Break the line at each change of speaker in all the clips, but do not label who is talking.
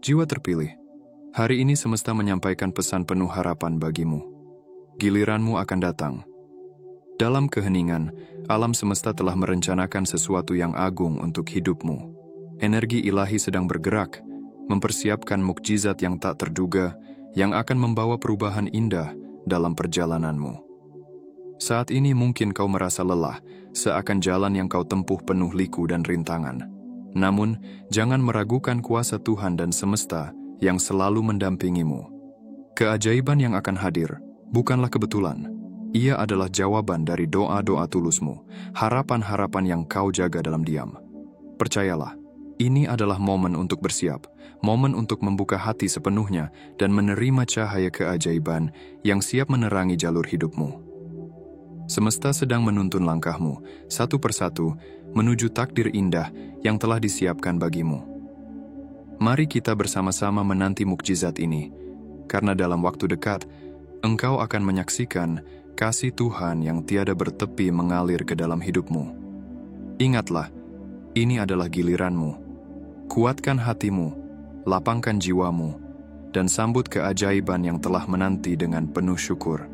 Jiwa terpilih, hari ini semesta menyampaikan pesan penuh harapan bagimu. Giliranmu akan datang. Dalam keheningan, alam semesta telah merencanakan sesuatu yang agung untuk hidupmu. Energi ilahi sedang bergerak, mempersiapkan mukjizat yang tak terduga, yang akan membawa perubahan indah dalam perjalananmu. Saat ini mungkin kau merasa lelah, seakan jalan yang kau tempuh penuh liku dan rintangan. Namun, jangan meragukan kuasa Tuhan dan semesta yang selalu mendampingimu. Keajaiban yang akan hadir bukanlah kebetulan. Ia adalah jawaban dari doa-doa tulusmu, harapan-harapan yang kau jaga dalam diam. Percayalah, ini adalah momen untuk bersiap, momen untuk membuka hati sepenuhnya dan menerima cahaya keajaiban yang siap menerangi jalur hidupmu. Semesta sedang menuntun langkahmu, satu persatu, menuju takdir indah yang telah disiapkan bagimu. Mari kita bersama-sama menanti mukjizat ini, karena dalam waktu dekat, engkau akan menyaksikan kasih Tuhan yang tiada bertepi mengalir ke dalam hidupmu. Ingatlah, ini adalah giliranmu. Kuatkan hatimu, lapangkan jiwamu, dan sambut keajaiban yang telah menanti dengan penuh syukur.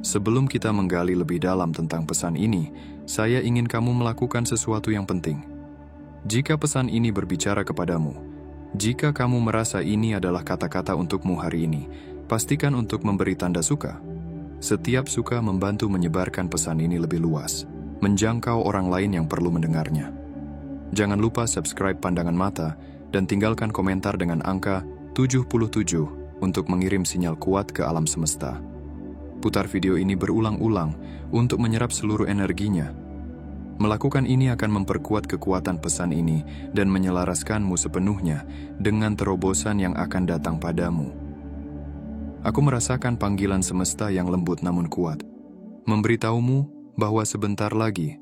Sebelum kita menggali lebih dalam tentang pesan ini, saya ingin kamu melakukan sesuatu yang penting. Jika pesan ini berbicara kepadamu, jika kamu merasa ini adalah kata-kata untukmu hari ini, pastikan untuk memberi tanda suka. Setiap suka membantu menyebarkan pesan ini lebih luas, menjangkau orang lain yang perlu mendengarnya. Jangan lupa subscribe Pandangan Mata dan tinggalkan komentar dengan angka 77 untuk mengirim sinyal kuat ke alam semesta. Putar video ini berulang-ulang untuk menyerap seluruh energinya. Melakukan ini akan memperkuat kekuatan pesan ini dan menyelaraskanmu sepenuhnya dengan terobosan yang akan datang padamu. Aku merasakan panggilan semesta yang lembut namun kuat, memberitahumu bahwa sebentar lagi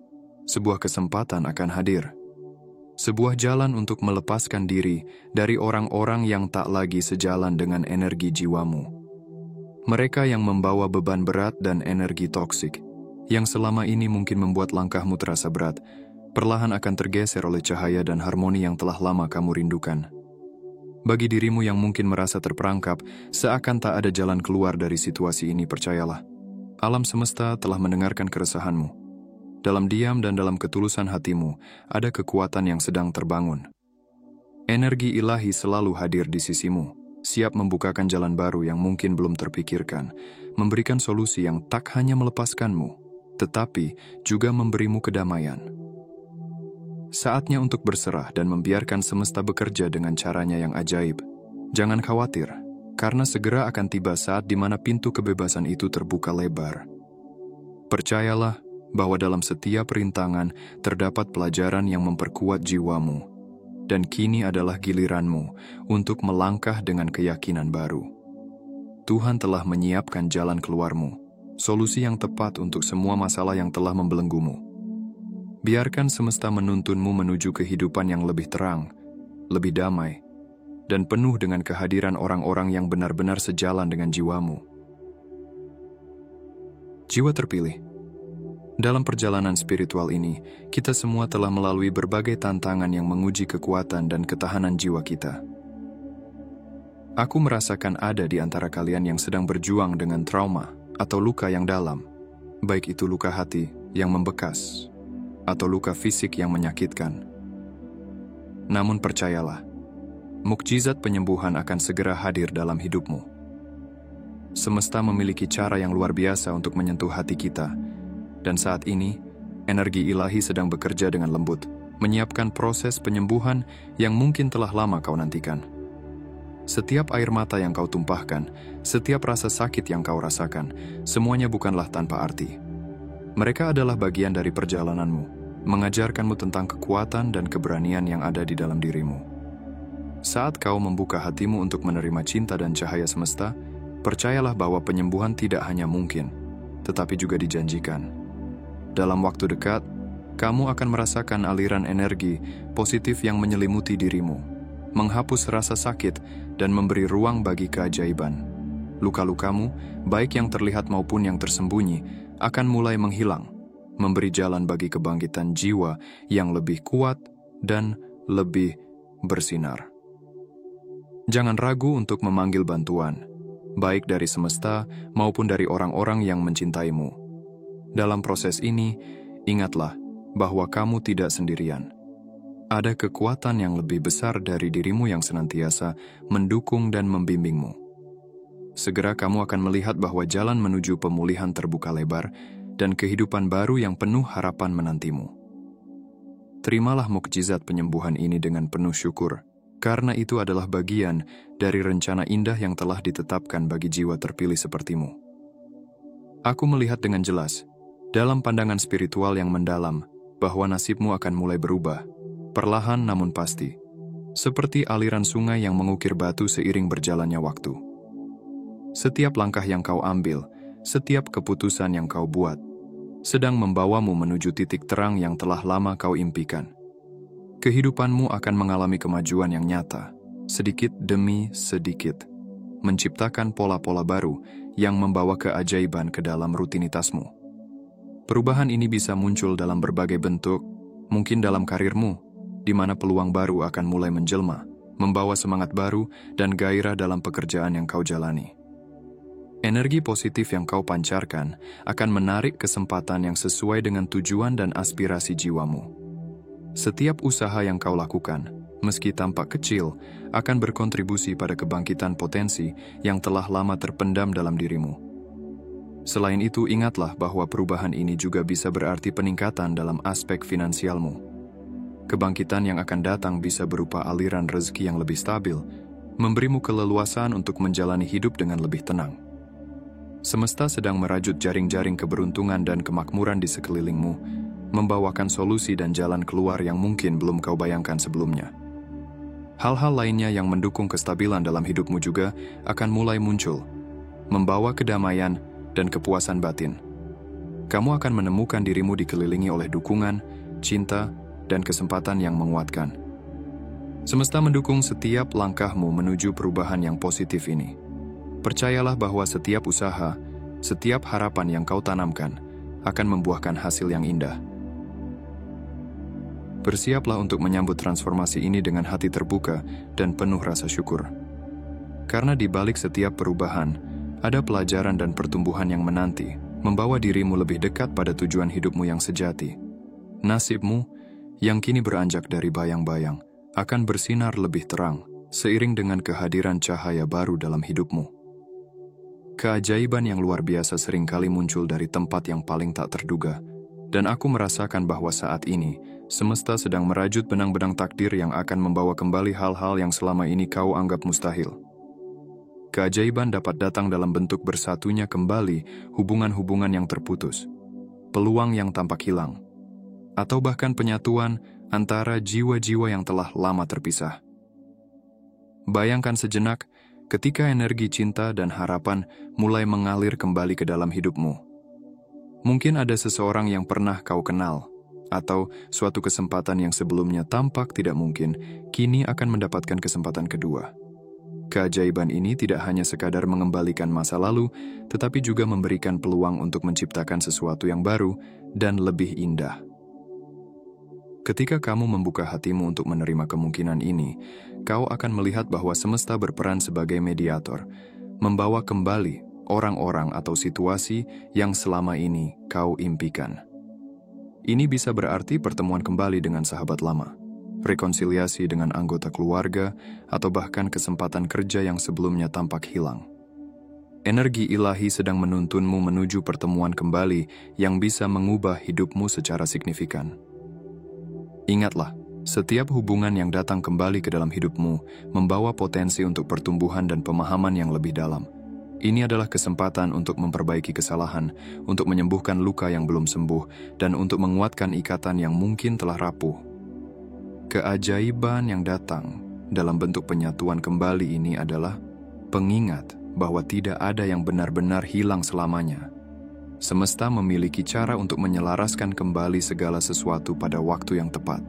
sebuah kesempatan akan hadir. Sebuah jalan untuk melepaskan diri dari orang-orang yang tak lagi sejalan dengan energi jiwamu. Mereka yang membawa beban berat dan energi toksik, yang selama ini mungkin membuat langkahmu terasa berat, perlahan akan tergeser oleh cahaya dan harmoni yang telah lama kamu rindukan. Bagi dirimu yang mungkin merasa terperangkap, seakan tak ada jalan keluar dari situasi ini, percayalah. Alam semesta telah mendengarkan keresahanmu. Dalam diam dan dalam ketulusan hatimu, ada kekuatan yang sedang terbangun. Energi ilahi selalu hadir di sisimu, siap membukakan jalan baru yang mungkin belum terpikirkan, memberikan solusi yang tak hanya melepaskanmu, tetapi juga memberimu kedamaian. Saatnya untuk berserah dan membiarkan semesta bekerja dengan caranya yang ajaib. Jangan khawatir, karena segera akan tiba saat di mana pintu kebebasan itu terbuka lebar. Percayalah bahwa dalam setiap rintangan terdapat pelajaran yang memperkuat jiwamu. Dan kini adalah giliranmu untuk melangkah dengan keyakinan baru. Tuhan telah menyiapkan jalan keluarmu, solusi yang tepat untuk semua masalah yang telah membelenggumu. Biarkan semesta menuntunmu menuju kehidupan yang lebih terang, lebih damai, dan penuh dengan kehadiran orang-orang yang benar-benar sejalan dengan jiwamu. Jiwa terpilih. Dalam perjalanan spiritual ini, kita semua telah melalui berbagai tantangan yang menguji kekuatan dan ketahanan jiwa kita. Aku merasakan ada di antara kalian yang sedang berjuang dengan trauma atau luka yang dalam, baik itu luka hati yang membekas atau luka fisik yang menyakitkan. Namun percayalah, mukjizat penyembuhan akan segera hadir dalam hidupmu. Semesta memiliki cara yang luar biasa untuk menyentuh hati kita. Dan saat ini, energi ilahi sedang bekerja dengan lembut, menyiapkan proses penyembuhan yang mungkin telah lama kau nantikan. Setiap air mata yang kau tumpahkan, setiap rasa sakit yang kau rasakan, semuanya bukanlah tanpa arti. Mereka adalah bagian dari perjalananmu, mengajarkanmu tentang kekuatan dan keberanian yang ada di dalam dirimu. Saat kau membuka hatimu untuk menerima cinta dan cahaya semesta, percayalah bahwa penyembuhan tidak hanya mungkin, tetapi juga dijanjikan. Dalam waktu dekat, kamu akan merasakan aliran energi positif yang menyelimuti dirimu, menghapus rasa sakit dan memberi ruang bagi keajaiban. Luka-lukamu, baik yang terlihat maupun yang tersembunyi, akan mulai menghilang, memberi jalan bagi kebangkitan jiwa yang lebih kuat dan lebih bersinar. Jangan ragu untuk memanggil bantuan, baik dari semesta maupun dari orang-orang yang mencintaimu. Dalam proses ini, ingatlah bahwa kamu tidak sendirian. Ada kekuatan yang lebih besar dari dirimu yang senantiasa mendukung dan membimbingmu. Segera kamu akan melihat bahwa jalan menuju pemulihan terbuka lebar dan kehidupan baru yang penuh harapan menantimu. Terimalah mukjizat penyembuhan ini dengan penuh syukur, karena itu adalah bagian dari rencana indah yang telah ditetapkan bagi jiwa terpilih sepertimu. Aku melihat dengan jelas, dalam pandangan spiritual yang mendalam, bahwa nasibmu akan mulai berubah, perlahan namun pasti, seperti aliran sungai yang mengukir batu seiring berjalannya waktu. Setiap langkah yang kau ambil, setiap keputusan yang kau buat, sedang membawamu menuju titik terang yang telah lama kau impikan. Kehidupanmu akan mengalami kemajuan yang nyata, sedikit demi sedikit, menciptakan pola-pola baru yang membawa keajaiban ke dalam rutinitasmu. Perubahan ini bisa muncul dalam berbagai bentuk, mungkin dalam karirmu, di mana peluang baru akan mulai menjelma, membawa semangat baru dan gairah dalam pekerjaan yang kau jalani. Energi positif yang kau pancarkan akan menarik kesempatan yang sesuai dengan tujuan dan aspirasi jiwamu. Setiap usaha yang kau lakukan, meski tampak kecil, akan berkontribusi pada kebangkitan potensi yang telah lama terpendam dalam dirimu. Selain itu, ingatlah bahwa perubahan ini juga bisa berarti peningkatan dalam aspek finansialmu. Kebangkitan yang akan datang bisa berupa aliran rezeki yang lebih stabil, memberimu keleluasan untuk menjalani hidup dengan lebih tenang. Semesta sedang merajut jaring-jaring keberuntungan dan kemakmuran di sekelilingmu, membawakan solusi dan jalan keluar yang mungkin belum kau bayangkan sebelumnya. Hal-hal lainnya yang mendukung kestabilan dalam hidupmu juga akan mulai muncul, membawa kedamaian dan kepuasan batin. Kamu akan menemukan dirimu dikelilingi oleh dukungan, cinta, dan kesempatan yang menguatkan. Semesta mendukung setiap langkahmu menuju perubahan yang positif ini. Percayalah bahwa setiap usaha, setiap harapan yang kau tanamkan akan membuahkan hasil yang indah. Bersiaplah untuk menyambut transformasi ini dengan hati terbuka dan penuh rasa syukur. Karena di balik setiap perubahan, ada pelajaran dan pertumbuhan yang menanti, membawa dirimu lebih dekat pada tujuan hidupmu yang sejati. Nasibmu, yang kini beranjak dari bayang-bayang, akan bersinar lebih terang, seiring dengan kehadiran cahaya baru dalam hidupmu. Keajaiban yang luar biasa seringkali muncul dari tempat yang paling tak terduga, dan aku merasakan bahwa saat ini, semesta sedang merajut benang-benang takdir yang akan membawa kembali hal-hal yang selama ini kau anggap mustahil. Keajaiban dapat datang dalam bentuk bersatunya kembali hubungan-hubungan yang terputus, peluang yang tampak hilang, atau bahkan penyatuan antara jiwa-jiwa yang telah lama terpisah. Bayangkan sejenak, ketika energi cinta dan harapan mulai mengalir kembali ke dalam hidupmu. Mungkin ada seseorang yang pernah kau kenal, atau suatu kesempatan yang sebelumnya tampak tidak mungkin, kini akan mendapatkan kesempatan kedua. Keajaiban ini tidak hanya sekadar mengembalikan masa lalu, tetapi juga memberikan peluang untuk menciptakan sesuatu yang baru dan lebih indah. Ketika kamu membuka hatimu untuk menerima kemungkinan ini, kau akan melihat bahwa semesta berperan sebagai mediator, membawa kembali orang-orang atau situasi yang selama ini kau impikan. Ini bisa berarti pertemuan kembali dengan sahabat lama, rekonsiliasi dengan anggota keluarga, atau bahkan kesempatan kerja yang sebelumnya tampak hilang. Energi ilahi sedang menuntunmu menuju pertemuan kembali yang bisa mengubah hidupmu secara signifikan. Ingatlah, setiap hubungan yang datang kembali ke dalam hidupmu membawa potensi untuk pertumbuhan dan pemahaman yang lebih dalam. Ini adalah kesempatan untuk memperbaiki kesalahan, untuk menyembuhkan luka yang belum sembuh, dan untuk menguatkan ikatan yang mungkin telah rapuh. Keajaiban yang datang dalam bentuk penyatuan kembali ini adalah pengingat bahwa tidak ada yang benar-benar hilang selamanya. Semesta memiliki cara untuk menyelaraskan kembali segala sesuatu pada waktu yang tepat.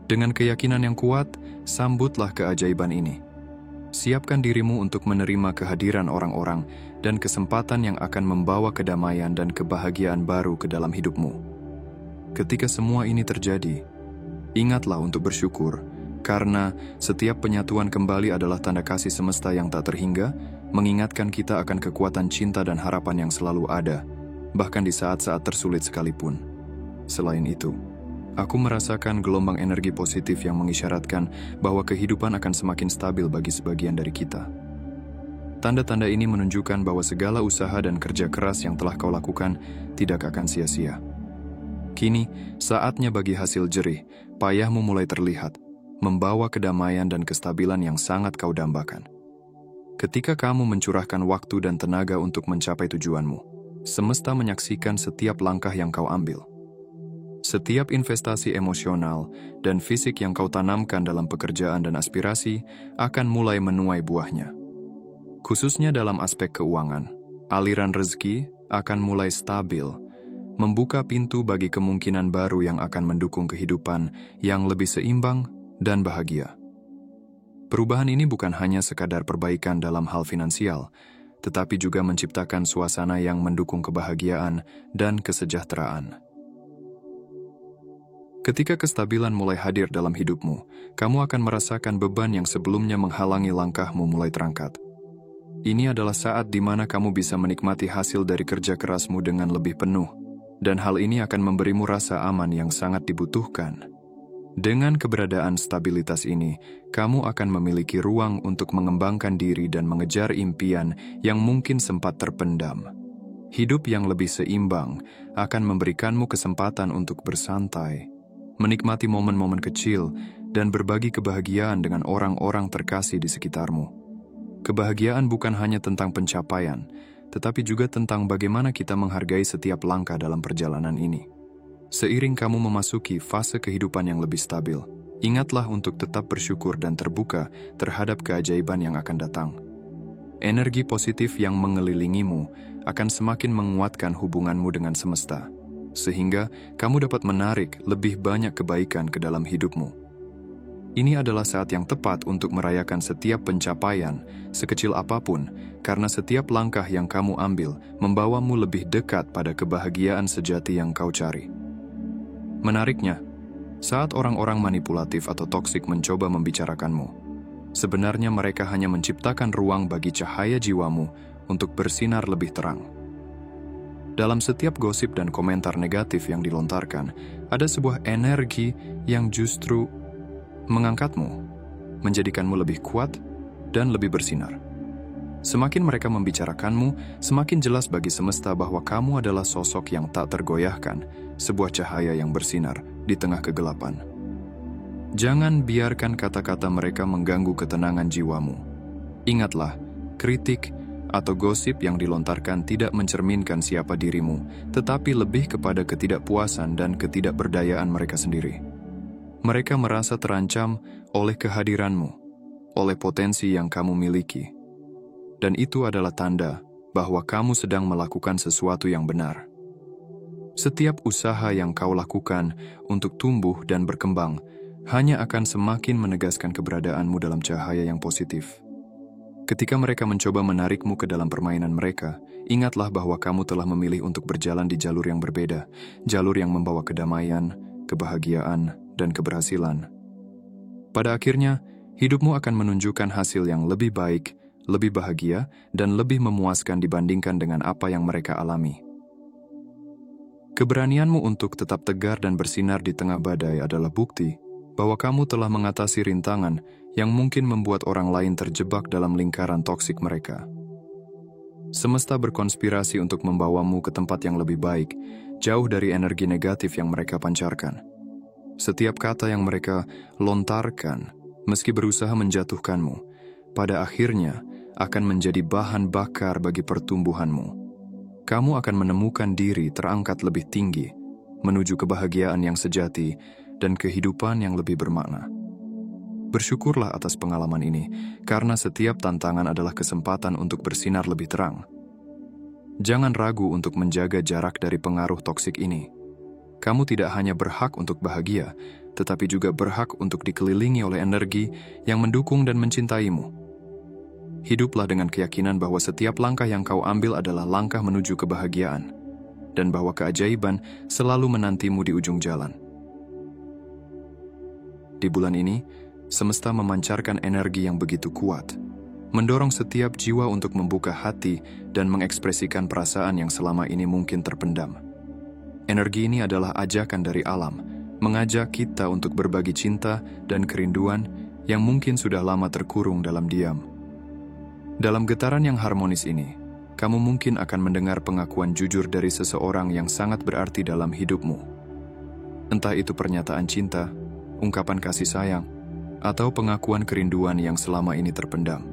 Dengan keyakinan yang kuat, sambutlah keajaiban ini. Siapkan dirimu untuk menerima kehadiran orang-orang dan kesempatan yang akan membawa kedamaian dan kebahagiaan baru ke dalam hidupmu. Ketika semua ini terjadi, ingatlah untuk bersyukur Karena setiap penyatuan kembali adalah tanda kasih semesta yang tak terhingga, mengingatkan kita akan kekuatan cinta dan harapan yang selalu ada, bahkan di saat-saat tersulit sekalipun. Selain itu, aku merasakan gelombang energi positif yang mengisyaratkan bahwa kehidupan akan semakin stabil bagi sebagian dari kita. Tanda-tanda ini menunjukkan bahwa segala usaha dan kerja keras yang telah kau lakukan tidak akan sia-sia. Kini, saatnya bagi hasil jerih, payahmu mulai terlihat, membawa kedamaian dan kestabilan yang sangat kau dambakan. Ketika kamu mencurahkan waktu dan tenaga untuk mencapai tujuanmu, semesta menyaksikan setiap langkah yang kau ambil. Setiap investasi emosional dan fisik yang kau tanamkan dalam pekerjaan dan aspirasi akan mulai menuai buahnya. Khususnya dalam aspek keuangan, aliran rezeki akan mulai stabil, membuka pintu bagi kemungkinan baru yang akan mendukung kehidupan yang lebih seimbang dan bahagia. Perubahan ini bukan hanya sekadar perbaikan dalam hal finansial, tetapi juga menciptakan suasana yang mendukung kebahagiaan dan kesejahteraan. Ketika kestabilan mulai hadir dalam hidupmu, kamu akan merasakan beban yang sebelumnya menghalangi langkahmu mulai terangkat. Ini adalah saat di mana kamu bisa menikmati hasil dari kerja kerasmu dengan lebih penuh, dan hal ini akan memberimu rasa aman yang sangat dibutuhkan. Dengan keberadaan stabilitas ini, kamu akan memiliki ruang untuk mengembangkan diri dan mengejar impian yang mungkin sempat terpendam. Hidup yang lebih seimbang akan memberikanmu kesempatan untuk bersantai, menikmati momen-momen kecil, dan berbagi kebahagiaan dengan orang-orang terkasih di sekitarmu. Kebahagiaan bukan hanya tentang pencapaian, tetapi juga tentang bagaimana kita menghargai setiap langkah dalam perjalanan ini. Seiring kamu memasuki fase kehidupan yang lebih stabil, ingatlah untuk tetap bersyukur dan terbuka terhadap keajaiban yang akan datang. Energi positif yang mengelilingimu akan semakin menguatkan hubunganmu dengan semesta, sehingga kamu dapat menarik lebih banyak kebaikan ke dalam hidupmu. Ini adalah saat yang tepat untuk merayakan setiap pencapaian, sekecil apapun, karena setiap langkah yang kamu ambil membawamu lebih dekat pada kebahagiaan sejati yang kau cari. Menariknya, saat orang-orang manipulatif atau toksik mencoba membicarakanmu, sebenarnya mereka hanya menciptakan ruang bagi cahaya jiwamu untuk bersinar lebih terang. Dalam setiap gosip dan komentar negatif yang dilontarkan, ada sebuah energi yang justru mengangkatmu, menjadikanmu lebih kuat dan lebih bersinar. Semakin mereka membicarakanmu, semakin jelas bagi semesta bahwa kamu adalah sosok yang tak tergoyahkan, sebuah cahaya yang bersinar di tengah kegelapan. Jangan biarkan kata-kata mereka mengganggu ketenangan jiwamu. Ingatlah, kritik atau gosip yang dilontarkan tidak mencerminkan siapa dirimu, tetapi lebih kepada ketidakpuasan dan ketidakberdayaan mereka sendiri. Mereka merasa terancam oleh kehadiranmu, oleh potensi yang kamu miliki. Dan itu adalah tanda bahwa kamu sedang melakukan sesuatu yang benar. Setiap usaha yang kau lakukan untuk tumbuh dan berkembang hanya akan semakin menegaskan keberadaanmu dalam cahaya yang positif. Ketika mereka mencoba menarikmu ke dalam permainan mereka, ingatlah bahwa kamu telah memilih untuk berjalan di jalur yang berbeda, jalur yang membawa kedamaian, kebahagiaan, dan keberhasilan. Pada akhirnya, hidupmu akan menunjukkan hasil yang lebih baik, lebih bahagia, dan lebih memuaskan dibandingkan dengan apa yang mereka alami. Keberanianmu untuk tetap tegar dan bersinar di tengah badai adalah bukti bahwa kamu telah mengatasi rintangan yang mungkin membuat orang lain terjebak dalam lingkaran toksik mereka. Semesta berkonspirasi untuk membawamu ke tempat yang lebih baik, jauh dari energi negatif yang mereka pancarkan. Setiap kata yang mereka lontarkan, meski berusaha menjatuhkanmu, pada akhirnya akan menjadi bahan bakar bagi pertumbuhanmu. Kamu akan menemukan diri terangkat lebih tinggi, menuju kebahagiaan yang sejati dan kehidupan yang lebih bermakna. Bersyukurlah atas pengalaman ini, karena setiap tantangan adalah kesempatan untuk bersinar lebih terang. Jangan ragu untuk menjaga jarak dari pengaruh toksik ini. Kamu tidak hanya berhak untuk bahagia, tetapi juga berhak untuk dikelilingi oleh energi yang mendukung dan mencintaimu. Hiduplah dengan keyakinan bahwa setiap langkah yang kau ambil adalah langkah menuju kebahagiaan, dan bahwa keajaiban selalu menantimu di ujung jalan. Di bulan ini, semesta memancarkan energi yang begitu kuat, mendorong setiap jiwa untuk membuka hati dan mengekspresikan perasaan yang selama ini mungkin terpendam. Energi ini adalah ajakan dari alam, mengajak kita untuk berbagi cinta dan kerinduan yang mungkin sudah lama terkurung dalam diam. Dalam getaran yang harmonis ini, kamu mungkin akan mendengar pengakuan jujur dari seseorang yang sangat berarti dalam hidupmu. Entah itu pernyataan cinta, ungkapan kasih sayang, atau pengakuan kerinduan yang selama ini terpendam.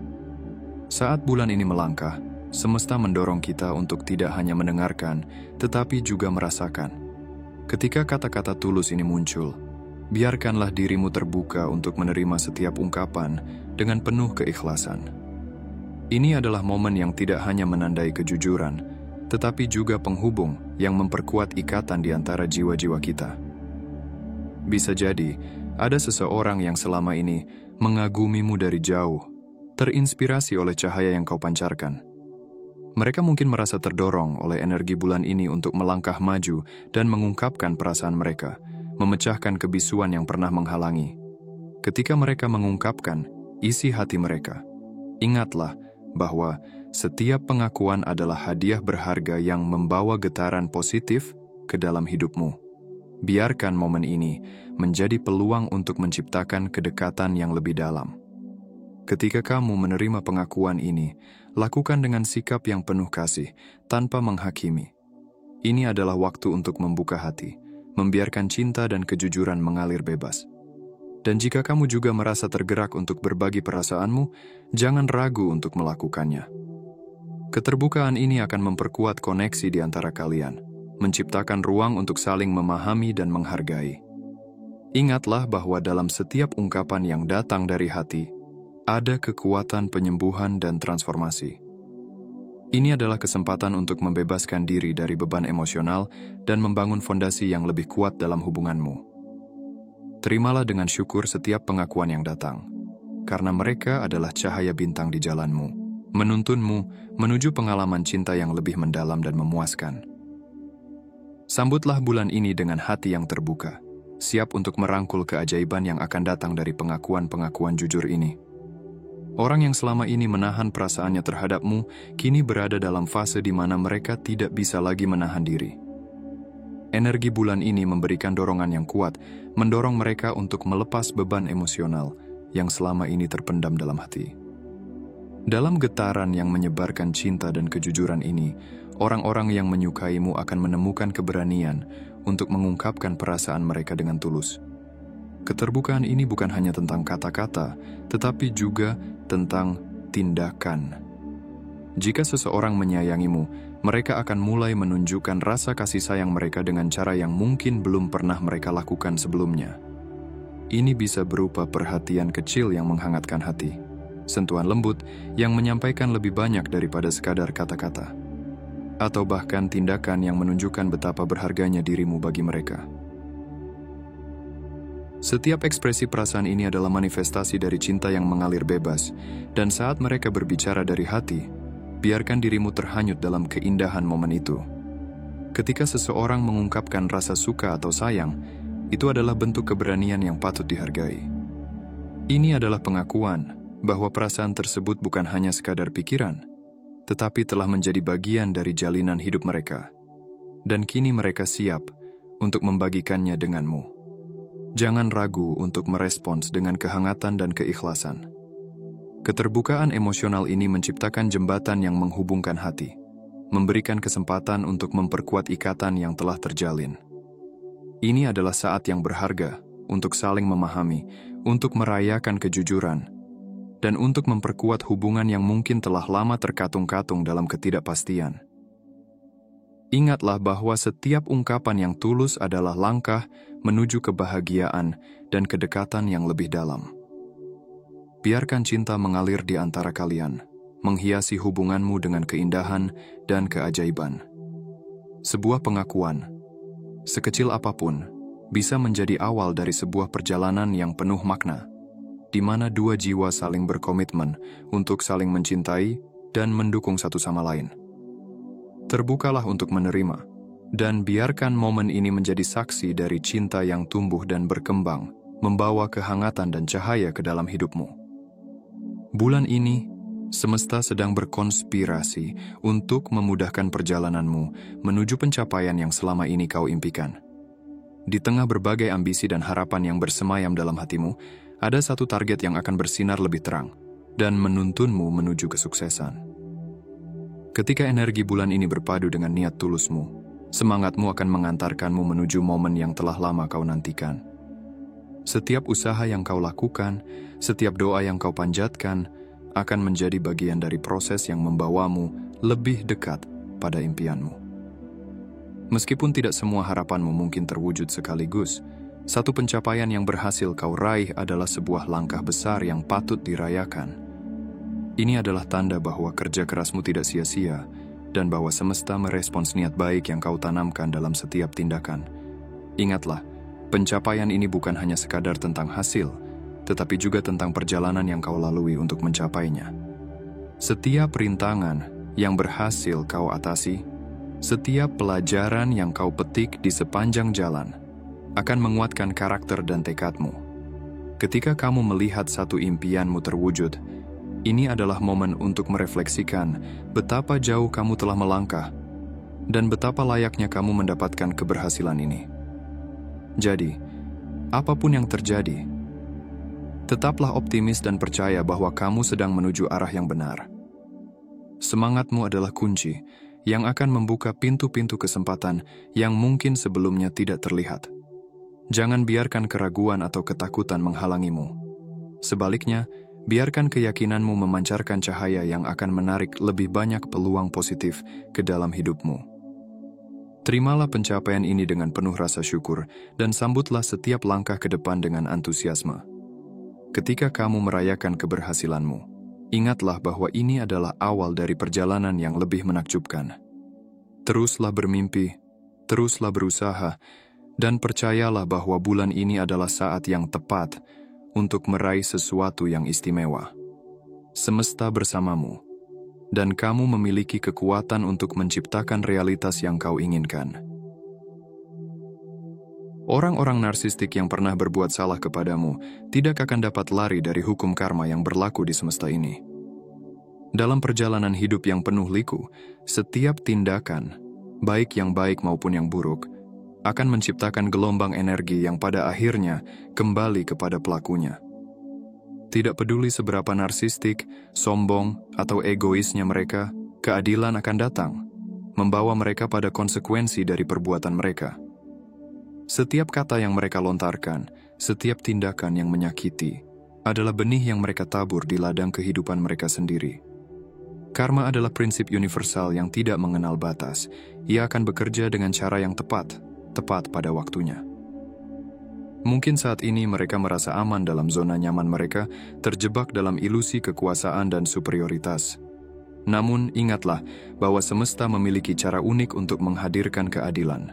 Saat bulan ini melangkah, semesta mendorong kita untuk tidak hanya mendengarkan, tetapi juga merasakan. Ketika kata-kata tulus ini muncul, biarkanlah dirimu terbuka untuk menerima setiap ungkapan dengan penuh keikhlasan. Ini adalah momen yang tidak hanya menandai kejujuran, tetapi juga penghubung yang memperkuat ikatan di antara jiwa-jiwa kita. Bisa jadi, ada seseorang yang selama ini mengagumimu dari jauh, terinspirasi oleh cahaya yang kau pancarkan. Mereka mungkin merasa terdorong oleh energi bulan ini untuk melangkah maju dan mengungkapkan perasaan mereka, memecahkan kebisuan yang pernah menghalangi. Ketika mereka mengungkapkan isi hati mereka, ingatlah bahwa setiap pengakuan adalah hadiah berharga yang membawa getaran positif ke dalam hidupmu. Biarkan momen ini menjadi peluang untuk menciptakan kedekatan yang lebih dalam. Ketika kamu menerima pengakuan ini, lakukan dengan sikap yang penuh kasih, tanpa menghakimi. Ini adalah waktu untuk membuka hati, membiarkan cinta dan kejujuran mengalir bebas. Dan jika kamu juga merasa tergerak untuk berbagi perasaanmu, jangan ragu untuk melakukannya. Keterbukaan ini akan memperkuat koneksi di antara kalian, menciptakan ruang untuk saling memahami dan menghargai. Ingatlah bahwa dalam setiap ungkapan yang datang dari hati, ada kekuatan penyembuhan dan transformasi. Ini adalah kesempatan untuk membebaskan diri dari beban emosional dan membangun fondasi yang lebih kuat dalam hubunganmu. Terimalah dengan syukur setiap pengakuan yang datang, karena mereka adalah cahaya bintang di jalanmu, menuntunmu menuju pengalaman cinta yang lebih mendalam dan memuaskan. Sambutlah bulan ini dengan hati yang terbuka, siap untuk merangkul keajaiban yang akan datang dari pengakuan-pengakuan jujur ini. Orang yang selama ini menahan perasaannya terhadapmu, kini berada dalam fase di mana mereka tidak bisa lagi menahan diri. Energi bulan ini memberikan dorongan yang kuat, mendorong mereka untuk melepas beban emosional yang selama ini terpendam dalam hati. Dalam getaran yang menyebarkan cinta dan kejujuran ini, orang-orang yang menyukaimu akan menemukan keberanian untuk mengungkapkan perasaan mereka dengan tulus. Keterbukaan ini bukan hanya tentang kata-kata, tetapi juga tentang tindakan. Jika seseorang menyayangimu, mereka akan mulai menunjukkan rasa kasih sayang mereka dengan cara yang mungkin belum pernah mereka lakukan sebelumnya. Ini bisa berupa perhatian kecil yang menghangatkan hati, sentuhan lembut yang menyampaikan lebih banyak daripada sekadar kata-kata, atau bahkan tindakan yang menunjukkan betapa berharganya dirimu bagi mereka. Setiap ekspresi perasaan ini adalah manifestasi dari cinta yang mengalir bebas, dan saat mereka berbicara dari hati, biarkan dirimu terhanyut dalam keindahan momen itu. Ketika seseorang mengungkapkan rasa suka atau sayang, itu adalah bentuk keberanian yang patut dihargai. Ini adalah pengakuan bahwa perasaan tersebut bukan hanya sekadar pikiran, tetapi telah menjadi bagian dari jalinan hidup mereka. Dan kini mereka siap untuk membagikannya denganmu. Jangan ragu untuk merespons dengan kehangatan dan keikhlasan. Keterbukaan emosional ini menciptakan jembatan yang menghubungkan hati, memberikan kesempatan untuk memperkuat ikatan yang telah terjalin. Ini adalah saat yang berharga untuk saling memahami, untuk merayakan kejujuran, dan untuk memperkuat hubungan yang mungkin telah lama terkatung-katung dalam ketidakpastian. Ingatlah bahwa setiap ungkapan yang tulus adalah langkah menuju kebahagiaan dan kedekatan yang lebih dalam. Biarkan cinta mengalir di antara kalian, menghiasi hubunganmu dengan keindahan dan keajaiban. Sebuah pengakuan, sekecil apapun, bisa menjadi awal dari sebuah perjalanan yang penuh makna, di mana dua jiwa saling berkomitmen untuk saling mencintai dan mendukung satu sama lain. Terbukalah untuk menerima, dan biarkan momen ini menjadi saksi dari cinta yang tumbuh dan berkembang membawa kehangatan dan cahaya ke dalam hidupmu. Bulan ini, semesta sedang berkonspirasi untuk memudahkan perjalananmu menuju pencapaian yang selama ini kau impikan. Di tengah berbagai ambisi dan harapan yang bersemayam dalam hatimu, ada satu target yang akan bersinar lebih terang dan menuntunmu menuju kesuksesan. Ketika energi bulan ini berpadu dengan niat tulusmu, semangatmu akan mengantarkanmu menuju momen yang telah lama kau nantikan. Setiap usaha yang kau lakukan, setiap doa yang kau panjatkan, akan menjadi bagian dari proses yang membawamu lebih dekat pada impianmu. Meskipun tidak semua harapanmu mungkin terwujud sekaligus, satu pencapaian yang berhasil kau raih adalah sebuah langkah besar yang patut dirayakan. Ini adalah tanda bahwa kerja kerasmu tidak sia-sia dan bahwa semesta merespons niat baik yang kau tanamkan dalam setiap tindakan. Ingatlah, pencapaian ini bukan hanya sekadar tentang hasil, tetapi juga tentang perjalanan yang kau lalui untuk mencapainya. Setiap rintangan yang berhasil kau atasi, setiap pelajaran yang kau petik di sepanjang jalan akan menguatkan karakter dan tekadmu. Ketika kamu melihat satu impianmu terwujud, ini adalah momen untuk merefleksikan betapa jauh kamu telah melangkah dan betapa layaknya kamu mendapatkan keberhasilan ini. Jadi, apapun yang terjadi, tetaplah optimis dan percaya bahwa kamu sedang menuju arah yang benar. Semangatmu adalah kunci yang akan membuka pintu-pintu kesempatan yang mungkin sebelumnya tidak terlihat. Jangan biarkan keraguan atau ketakutan menghalangimu. Sebaliknya, biarkan keyakinanmu memancarkan cahaya yang akan menarik lebih banyak peluang positif ke dalam hidupmu. Terimalah pencapaian ini dengan penuh rasa syukur dan sambutlah setiap langkah ke depan dengan antusiasme. Ketika kamu merayakan keberhasilanmu, ingatlah bahwa ini adalah awal dari perjalanan yang lebih menakjubkan. Teruslah bermimpi, teruslah berusaha, dan percayalah bahwa bulan ini adalah saat yang tepat untuk meraih sesuatu yang istimewa. Semesta bersamamu, dan kamu memiliki kekuatan untuk menciptakan realitas yang kau inginkan. Orang-orang narsistik yang pernah berbuat salah kepadamu tidak akan dapat lari dari hukum karma yang berlaku di semesta ini. Dalam perjalanan hidup yang penuh liku, setiap tindakan, baik yang baik maupun yang buruk, akan menciptakan gelombang energi yang pada akhirnya kembali kepada pelakunya. Tidak peduli seberapa narsistik, sombong, atau egoisnya mereka, keadilan akan datang, membawa mereka pada konsekuensi dari perbuatan mereka. Setiap kata yang mereka lontarkan, setiap tindakan yang menyakiti, adalah benih yang mereka tabur di ladang kehidupan mereka sendiri. Karma adalah prinsip universal yang tidak mengenal batas. Ia akan bekerja dengan cara yang tepat pada waktunya. Mungkin saat ini mereka merasa aman dalam zona nyaman mereka, terjebak dalam ilusi kekuasaan dan superioritas. Namun ingatlah bahwa semesta memiliki cara unik untuk menghadirkan keadilan.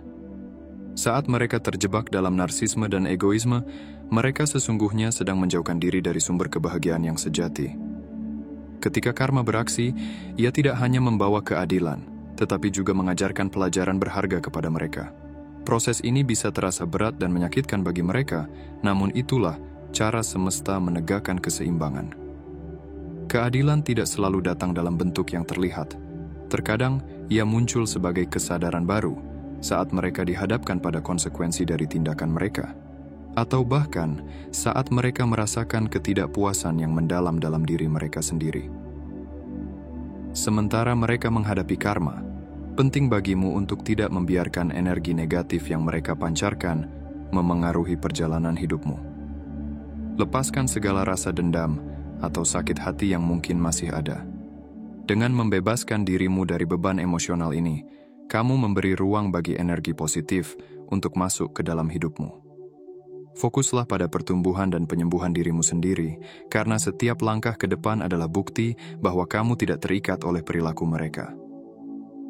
Saat mereka terjebak dalam narsisme dan egoisme, mereka sesungguhnya sedang menjauhkan diri dari sumber kebahagiaan yang sejati. Ketika karma beraksi, ia tidak hanya membawa keadilan, tetapi juga mengajarkan pelajaran berharga kepada mereka. Proses ini bisa terasa berat dan menyakitkan bagi mereka, namun itulah cara semesta menegakkan keseimbangan. Keadilan tidak selalu datang dalam bentuk yang terlihat. Terkadang, ia muncul sebagai kesadaran baru, saat mereka dihadapkan pada konsekuensi dari tindakan mereka, atau bahkan saat mereka merasakan ketidakpuasan yang mendalam dalam diri mereka sendiri. Sementara mereka menghadapi karma, penting bagimu untuk tidak membiarkan energi negatif yang mereka pancarkan memengaruhi perjalanan hidupmu. Lepaskan segala rasa dendam atau sakit hati yang mungkin masih ada. Dengan membebaskan dirimu dari beban emosional ini, kamu memberi ruang bagi energi positif untuk masuk ke dalam hidupmu. Fokuslah pada pertumbuhan dan penyembuhan dirimu sendiri, karena setiap langkah ke depan adalah bukti bahwa kamu tidak terikat oleh perilaku mereka.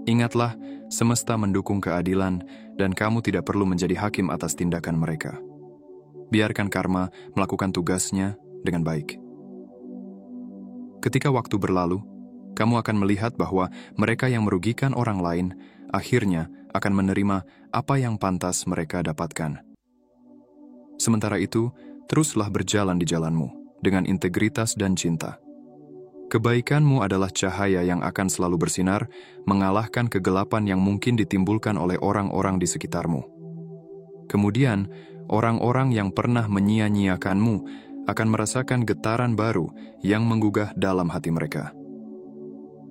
Ingatlah, semesta mendukung keadilan, dan kamu tidak perlu menjadi hakim atas tindakan mereka. Biarkan karma melakukan tugasnya dengan baik. Ketika waktu berlalu, kamu akan melihat bahwa mereka yang merugikan orang lain akhirnya akan menerima apa yang pantas mereka dapatkan. Sementara itu, teruslah berjalan di jalanmu dengan integritas dan cinta. Kebaikanmu adalah cahaya yang akan selalu bersinar, mengalahkan kegelapan yang mungkin ditimbulkan oleh orang-orang di sekitarmu. Kemudian, orang-orang yang pernah menyia-nyiakanmu akan merasakan getaran baru yang menggugah dalam hati mereka.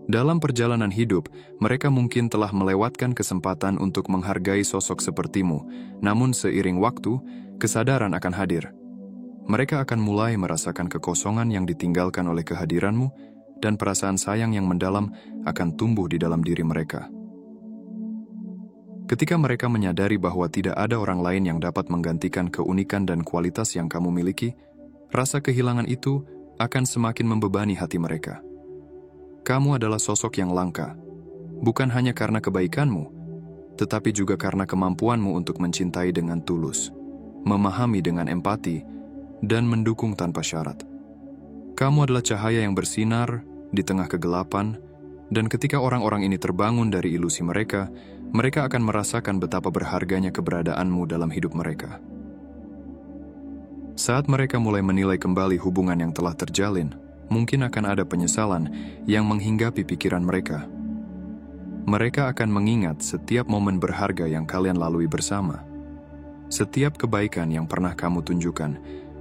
Dalam perjalanan hidup, mereka mungkin telah melewatkan kesempatan untuk menghargai sosok sepertimu, namun seiring waktu, kesadaran akan hadir. Mereka akan mulai merasakan kekosongan yang ditinggalkan oleh kehadiranmu, dan perasaan sayang yang mendalam akan tumbuh di dalam diri mereka. Ketika mereka menyadari bahwa tidak ada orang lain yang dapat menggantikan keunikan dan kualitas yang kamu miliki, rasa kehilangan itu akan semakin membebani hati mereka. Kamu adalah sosok yang langka, bukan hanya karena kebaikanmu, tetapi juga karena kemampuanmu untuk mencintai dengan tulus, memahami dengan empati, dan mendukung tanpa syarat. Kamu adalah cahaya yang bersinar di tengah kegelapan, dan ketika orang-orang ini terbangun dari ilusi mereka, mereka akan merasakan betapa berharganya keberadaanmu dalam hidup mereka. Saat mereka mulai menilai kembali hubungan yang telah terjalin, mungkin akan ada penyesalan yang menghinggapi pikiran mereka. Mereka akan mengingat setiap momen berharga yang kalian lalui bersama, setiap kebaikan yang pernah kamu tunjukkan,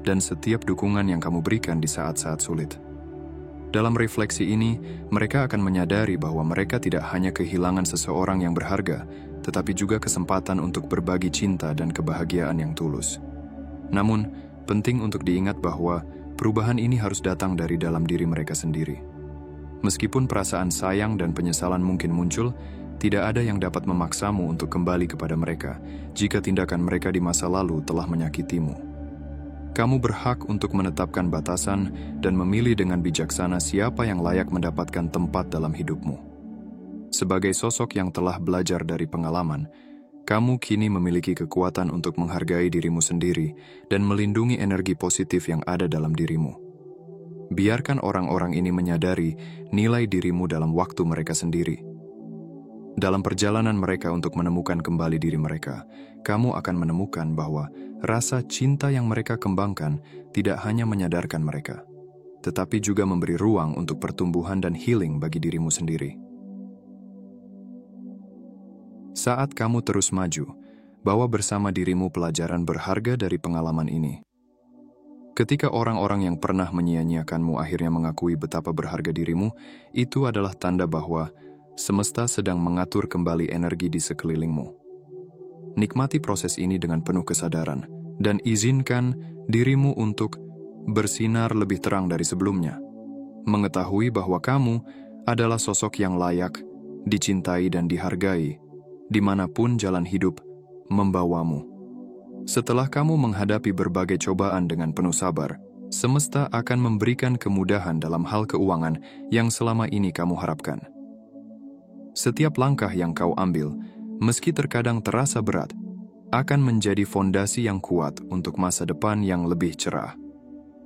dan setiap dukungan yang kamu berikan di saat-saat sulit. Dalam refleksi ini, mereka akan menyadari bahwa mereka tidak hanya kehilangan seseorang yang berharga, tetapi juga kesempatan untuk berbagi cinta dan kebahagiaan yang tulus. Namun, penting untuk diingat bahwa perubahan ini harus datang dari dalam diri mereka sendiri. Meskipun perasaan sayang dan penyesalan mungkin muncul, tidak ada yang dapat memaksamu untuk kembali kepada mereka jika tindakan mereka di masa lalu telah menyakitimu. Kamu berhak untuk menetapkan batasan dan memilih dengan bijaksana siapa yang layak mendapatkan tempat dalam hidupmu. Sebagai sosok yang telah belajar dari pengalaman, kamu kini memiliki kekuatan untuk menghargai dirimu sendiri dan melindungi energi positif yang ada dalam dirimu. Biarkan orang-orang ini menyadari nilai dirimu dalam waktu mereka sendiri. Dalam perjalanan mereka untuk menemukan kembali diri mereka, kamu akan menemukan bahwa rasa cinta yang mereka kembangkan tidak hanya menyadarkan mereka, tetapi juga memberi ruang untuk pertumbuhan dan healing bagi dirimu sendiri. Saat kamu terus maju, bawa bersama dirimu pelajaran berharga dari pengalaman ini. Ketika orang-orang yang pernah menyia-nyiakanmu akhirnya mengakui betapa berharga dirimu, itu adalah tanda bahwa semesta sedang mengatur kembali energi di sekelilingmu. Nikmati proses ini dengan penuh kesadaran, dan izinkan dirimu untuk bersinar lebih terang dari sebelumnya. Mengetahui bahwa kamu adalah sosok yang layak, dicintai dan dihargai, dimanapun jalan hidup membawamu. Setelah kamu menghadapi berbagai cobaan dengan penuh sabar, semesta akan memberikan kemudahan dalam hal keuangan yang selama ini kamu harapkan. Setiap langkah yang kau ambil, meski terkadang terasa berat, akan menjadi fondasi yang kuat untuk masa depan yang lebih cerah.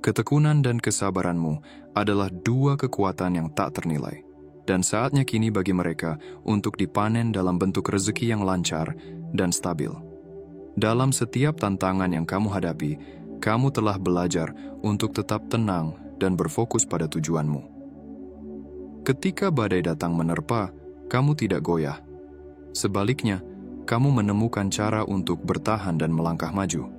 Ketekunan dan kesabaranmu adalah dua kekuatan yang tak ternilai, dan saatnya kini bagi mereka untuk dipanen dalam bentuk rezeki yang lancar dan stabil. Dalam setiap tantangan yang kamu hadapi, kamu telah belajar untuk tetap tenang dan berfokus pada tujuanmu. Ketika badai datang menerpa, kamu tidak goyah. Sebaliknya, kamu menemukan cara untuk bertahan dan melangkah maju.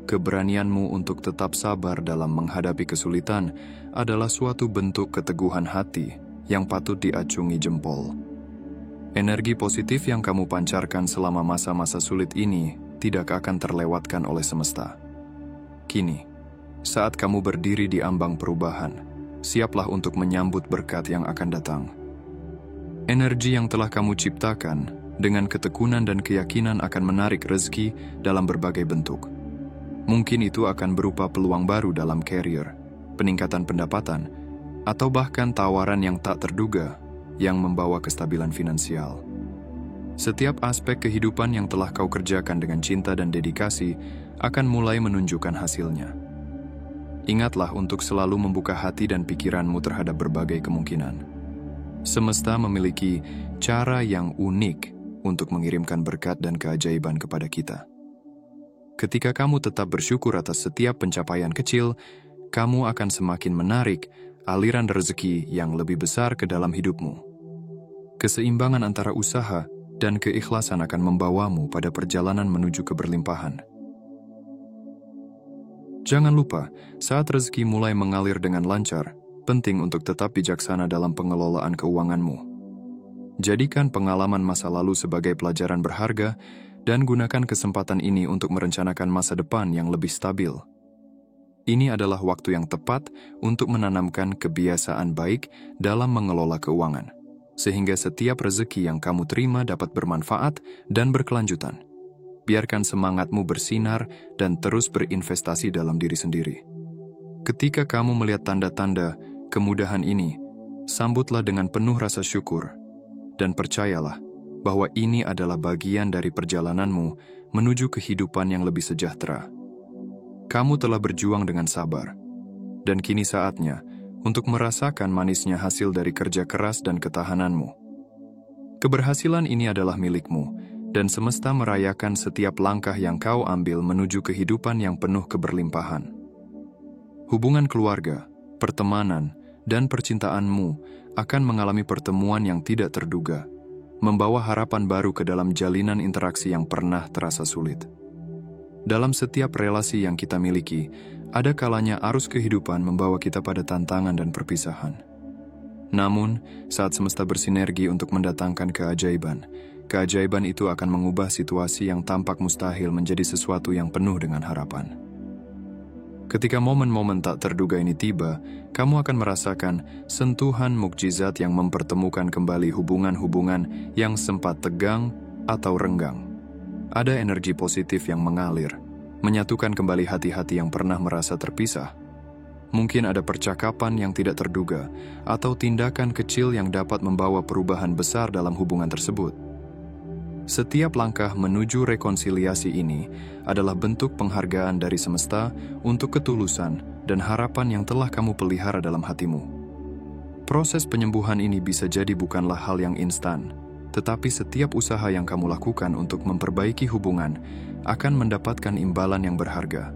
Keberanianmu untuk tetap sabar dalam menghadapi kesulitan adalah suatu bentuk keteguhan hati yang patut diacungi jempol. Energi positif yang kamu pancarkan selama masa-masa sulit ini tidak akan terlewatkan oleh semesta. Kini, saat kamu berdiri di ambang perubahan, siaplah untuk menyambut berkat yang akan datang. Energi yang telah kamu ciptakan dengan ketekunan dan keyakinan akan menarik rezeki dalam berbagai bentuk. Mungkin itu akan berupa peluang baru dalam karier, peningkatan pendapatan, atau bahkan tawaran yang tak terduga yang membawa kestabilan finansial. Setiap aspek kehidupan yang telah kau kerjakan dengan cinta dan dedikasi akan mulai menunjukkan hasilnya. Ingatlah untuk selalu membuka hati dan pikiranmu terhadap berbagai kemungkinan. Semesta memiliki cara yang unik untuk mengirimkan berkat dan keajaiban kepada kita. Ketika kamu tetap bersyukur atas setiap pencapaian kecil, kamu akan semakin menarik aliran rezeki yang lebih besar ke dalam hidupmu. Keseimbangan antara usaha dan keikhlasan akan membawamu pada perjalanan menuju keberlimpahan. Jangan lupa, saat rezeki mulai mengalir dengan lancar, penting untuk tetap bijaksana dalam pengelolaan keuanganmu. Jadikan pengalaman masa lalu sebagai pelajaran berharga dan gunakan kesempatan ini untuk merencanakan masa depan yang lebih stabil. Ini adalah waktu yang tepat untuk menanamkan kebiasaan baik dalam mengelola keuangan, sehingga setiap rezeki yang kamu terima dapat bermanfaat dan berkelanjutan. Biarkan semangatmu bersinar dan terus berinvestasi dalam diri sendiri. Ketika kamu melihat tanda-tanda kemudahan ini, sambutlah dengan penuh rasa syukur, dan percayalah bahwa ini adalah bagian dari perjalananmu menuju kehidupan yang lebih sejahtera. Kamu telah berjuang dengan sabar, dan kini saatnya untuk merasakan manisnya hasil dari kerja keras dan ketahananmu. Keberhasilan ini adalah milikmu, dan semesta merayakan setiap langkah yang kau ambil menuju kehidupan yang penuh keberlimpahan. Hubungan keluarga, pertemanan, dan percintaanmu akan mengalami pertemuan yang tidak terduga, membawa harapan baru ke dalam jalinan interaksi yang pernah terasa sulit. Dalam setiap relasi yang kita miliki, ada kalanya arus kehidupan membawa kita pada tantangan dan perpisahan. Namun, saat semesta bersinergi untuk mendatangkan keajaiban itu akan mengubah situasi yang tampak mustahil menjadi sesuatu yang penuh dengan harapan. Ketika momen-momen tak terduga ini tiba, kamu akan merasakan sentuhan mukjizat yang mempertemukan kembali hubungan-hubungan yang sempat tegang atau renggang. Ada energi positif yang mengalir, menyatukan kembali hati-hati yang pernah merasa terpisah. Mungkin ada percakapan yang tidak terduga, atau tindakan kecil yang dapat membawa perubahan besar dalam hubungan tersebut. Setiap langkah menuju rekonsiliasi ini adalah bentuk penghargaan dari semesta untuk ketulusan dan harapan yang telah kamu pelihara dalam hatimu. Proses penyembuhan ini bisa jadi bukanlah hal yang instan, tetapi setiap usaha yang kamu lakukan untuk memperbaiki hubungan akan mendapatkan imbalan yang berharga.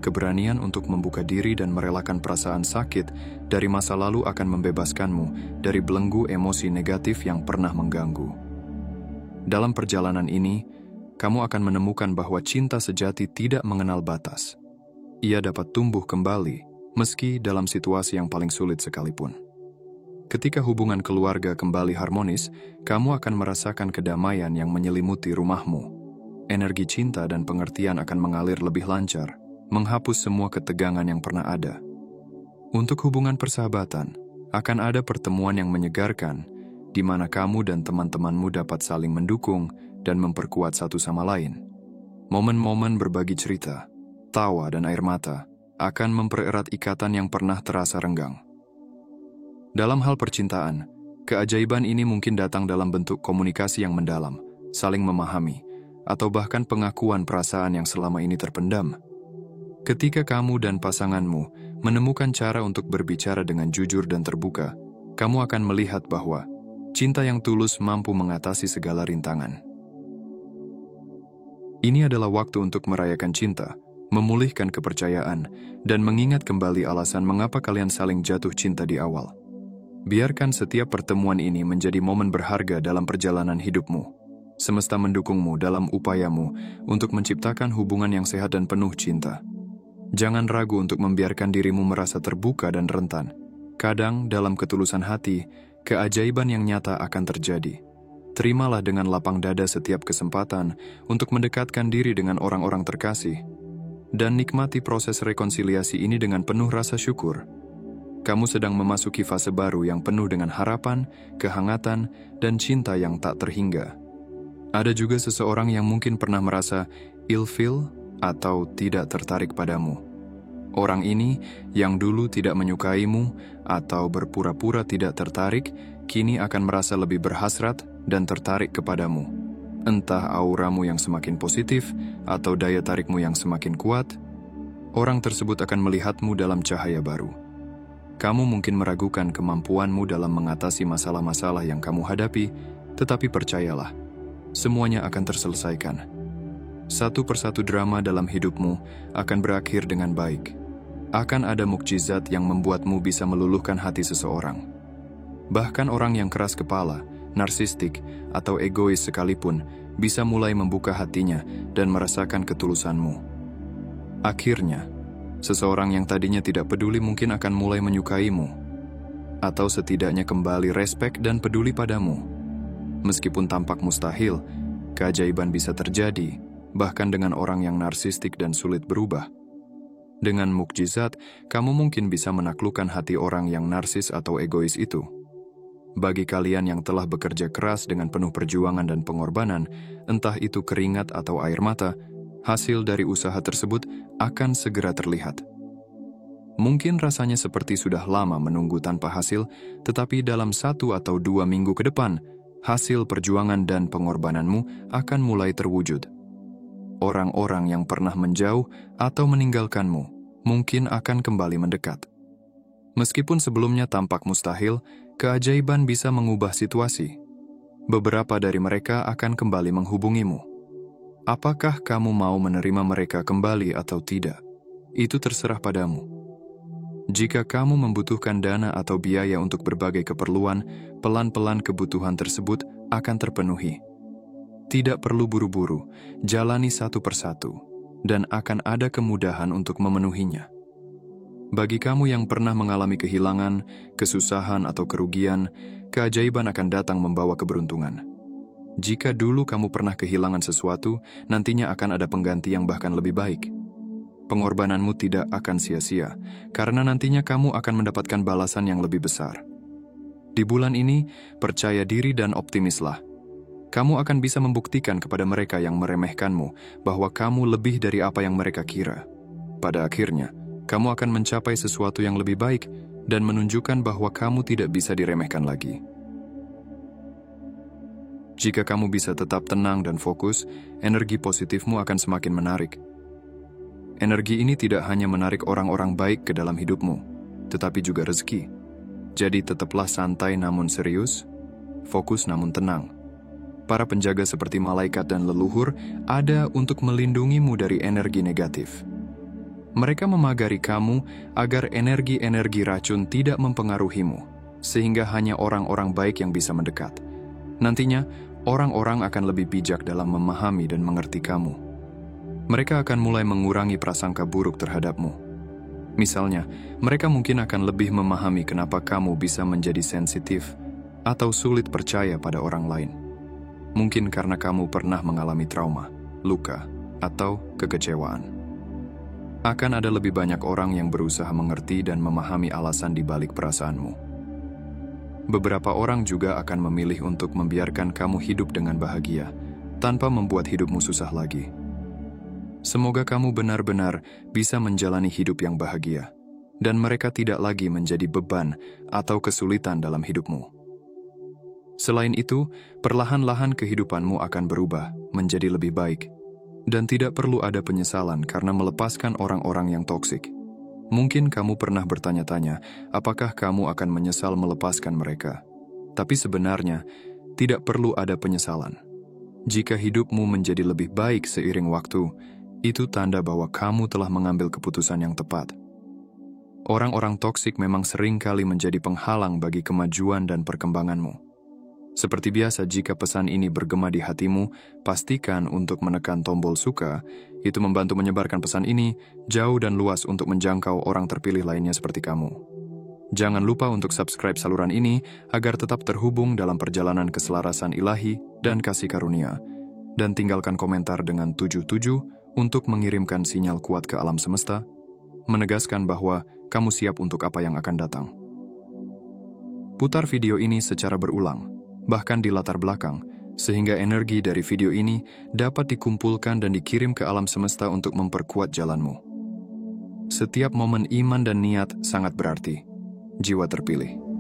Keberanian untuk membuka diri dan merelakan perasaan sakit dari masa lalu akan membebaskanmu dari belenggu emosi negatif yang pernah mengganggu. Dalam perjalanan ini, kamu akan menemukan bahwa cinta sejati tidak mengenal batas. Ia dapat tumbuh kembali, meski dalam situasi yang paling sulit sekalipun. Ketika hubungan keluarga kembali harmonis, kamu akan merasakan kedamaian yang menyelimuti rumahmu. Energi cinta dan pengertian akan mengalir lebih lancar, menghapus semua ketegangan yang pernah ada. Untuk hubungan persahabatan, akan ada pertemuan yang menyegarkan, di mana kamu dan teman-temanmu dapat saling mendukung dan memperkuat satu sama lain. Momen-momen berbagi cerita, tawa dan air mata akan mempererat ikatan yang pernah terasa renggang. Dalam hal percintaan, keajaiban ini mungkin datang dalam bentuk komunikasi yang mendalam, saling memahami, atau bahkan pengakuan perasaan yang selama ini terpendam. Ketika kamu dan pasanganmu menemukan cara untuk berbicara dengan jujur dan terbuka, kamu akan melihat bahwa cinta yang tulus mampu mengatasi segala rintangan. Ini adalah waktu untuk merayakan cinta, memulihkan kepercayaan, dan mengingat kembali alasan mengapa kalian saling jatuh cinta di awal. Biarkan setiap pertemuan ini menjadi momen berharga dalam perjalanan hidupmu. Semesta mendukungmu dalam upayamu untuk menciptakan hubungan yang sehat dan penuh cinta. Jangan ragu untuk membiarkan dirimu merasa terbuka dan rentan. Kadang, dalam ketulusan hati, keajaiban yang nyata akan terjadi. Terimalah dengan lapang dada setiap kesempatan untuk mendekatkan diri dengan orang-orang terkasih, dan nikmati proses rekonsiliasi ini dengan penuh rasa syukur. Kamu sedang memasuki fase baru yang penuh dengan harapan, kehangatan, dan cinta yang tak terhingga. Ada juga seseorang yang mungkin pernah merasa ilfil atau tidak tertarik padamu. Orang ini yang dulu tidak menyukaimu atau berpura-pura tidak tertarik, kini akan merasa lebih berhasrat dan tertarik kepadamu. Entah auramu yang semakin positif atau daya tarikmu yang semakin kuat, orang tersebut akan melihatmu dalam cahaya baru. Kamu mungkin meragukan kemampuanmu dalam mengatasi masalah-masalah yang kamu hadapi, tetapi percayalah, semuanya akan terselesaikan. Satu persatu drama dalam hidupmu akan berakhir dengan baik. Akan ada mukjizat yang membuatmu bisa meluluhkan hati seseorang. Bahkan orang yang keras kepala, narsistik, atau egois sekalipun bisa mulai membuka hatinya dan merasakan ketulusanmu. Akhirnya, seseorang yang tadinya tidak peduli mungkin akan mulai menyukaimu, atau setidaknya kembali respek dan peduli padamu. Meskipun tampak mustahil, keajaiban bisa terjadi, bahkan dengan orang yang narsistik dan sulit berubah. Dengan mukjizat, kamu mungkin bisa menaklukkan hati orang yang narsis atau egois itu. Bagi kalian yang telah bekerja keras dengan penuh perjuangan dan pengorbanan, entah itu keringat atau air mata, hasil dari usaha tersebut akan segera terlihat. Mungkin rasanya seperti sudah lama menunggu tanpa hasil, tetapi dalam 1 atau 2 minggu ke depan, hasil perjuangan dan pengorbananmu akan mulai terwujud. Orang-orang yang pernah menjauh atau meninggalkanmu mungkin akan kembali mendekat. Meskipun sebelumnya tampak mustahil, keajaiban bisa mengubah situasi. Beberapa dari mereka akan kembali menghubungimu. Apakah kamu mau menerima mereka kembali atau tidak? Itu terserah padamu. Jika kamu membutuhkan dana atau biaya untuk berbagai keperluan, pelan-pelan kebutuhan tersebut akan terpenuhi. Tidak perlu buru-buru, jalani satu persatu, dan akan ada kemudahan untuk memenuhinya. Bagi kamu yang pernah mengalami kehilangan, kesusahan atau kerugian, keajaiban akan datang membawa keberuntungan. Jika dulu kamu pernah kehilangan sesuatu, nantinya akan ada pengganti yang bahkan lebih baik. Pengorbananmu tidak akan sia-sia, karena nantinya kamu akan mendapatkan balasan yang lebih besar. Di bulan ini, percaya diri dan optimislah. Kamu akan bisa membuktikan kepada mereka yang meremehkanmu bahwa kamu lebih dari apa yang mereka kira. Pada akhirnya, kamu akan mencapai sesuatu yang lebih baik dan menunjukkan bahwa kamu tidak bisa diremehkan lagi. Jika kamu bisa tetap tenang dan fokus, energi positifmu akan semakin menarik. Energi ini tidak hanya menarik orang-orang baik ke dalam hidupmu, tetapi juga rezeki. Jadi tetaplah santai namun serius, fokus namun tenang. Para penjaga seperti malaikat dan leluhur ada untuk melindungimu dari energi negatif. Mereka memagari kamu agar energi-energi racun tidak mempengaruhimu, sehingga hanya orang-orang baik yang bisa mendekat. Nantinya, orang-orang akan lebih bijak dalam memahami dan mengerti kamu. Mereka akan mulai mengurangi prasangka buruk terhadapmu. Misalnya, mereka mungkin akan lebih memahami kenapa kamu bisa menjadi sensitif atau sulit percaya pada orang lain. Mungkin karena kamu pernah mengalami trauma, luka, atau kekecewaan. Akan ada lebih banyak orang yang berusaha mengerti dan memahami alasan di balik perasaanmu. Beberapa orang juga akan memilih untuk membiarkan kamu hidup dengan bahagia, tanpa membuat hidupmu susah lagi. Semoga kamu benar-benar bisa menjalani hidup yang bahagia, dan mereka tidak lagi menjadi beban atau kesulitan dalam hidupmu. Selain itu, perlahan-lahan kehidupanmu akan berubah menjadi lebih baik, dan tidak perlu ada penyesalan karena melepaskan orang-orang yang toksik. Mungkin kamu pernah bertanya-tanya, apakah kamu akan menyesal melepaskan mereka? Tapi sebenarnya, tidak perlu ada penyesalan. Jika hidupmu menjadi lebih baik seiring waktu, itu tanda bahwa kamu telah mengambil keputusan yang tepat. Orang-orang toksik memang sering kali menjadi penghalang bagi kemajuan dan perkembanganmu. Seperti biasa, jika pesan ini bergema di hatimu, pastikan untuk menekan tombol suka. Itu membantu menyebarkan pesan ini jauh dan luas untuk menjangkau orang terpilih lainnya seperti kamu. Jangan lupa untuk subscribe saluran ini agar tetap terhubung dalam perjalanan keselarasan ilahi dan kasih karunia. Dan tinggalkan komentar dengan 77 untuk mengirimkan sinyal kuat ke alam semesta, menegaskan bahwa kamu siap untuk apa yang akan datang. Putar video ini secara berulang, bahkan di latar belakang, sehingga energi dari video ini dapat dikumpulkan dan dikirim ke alam semesta untuk memperkuat jalanmu. Setiap momen iman dan niat sangat berarti. Jiwa terpilih.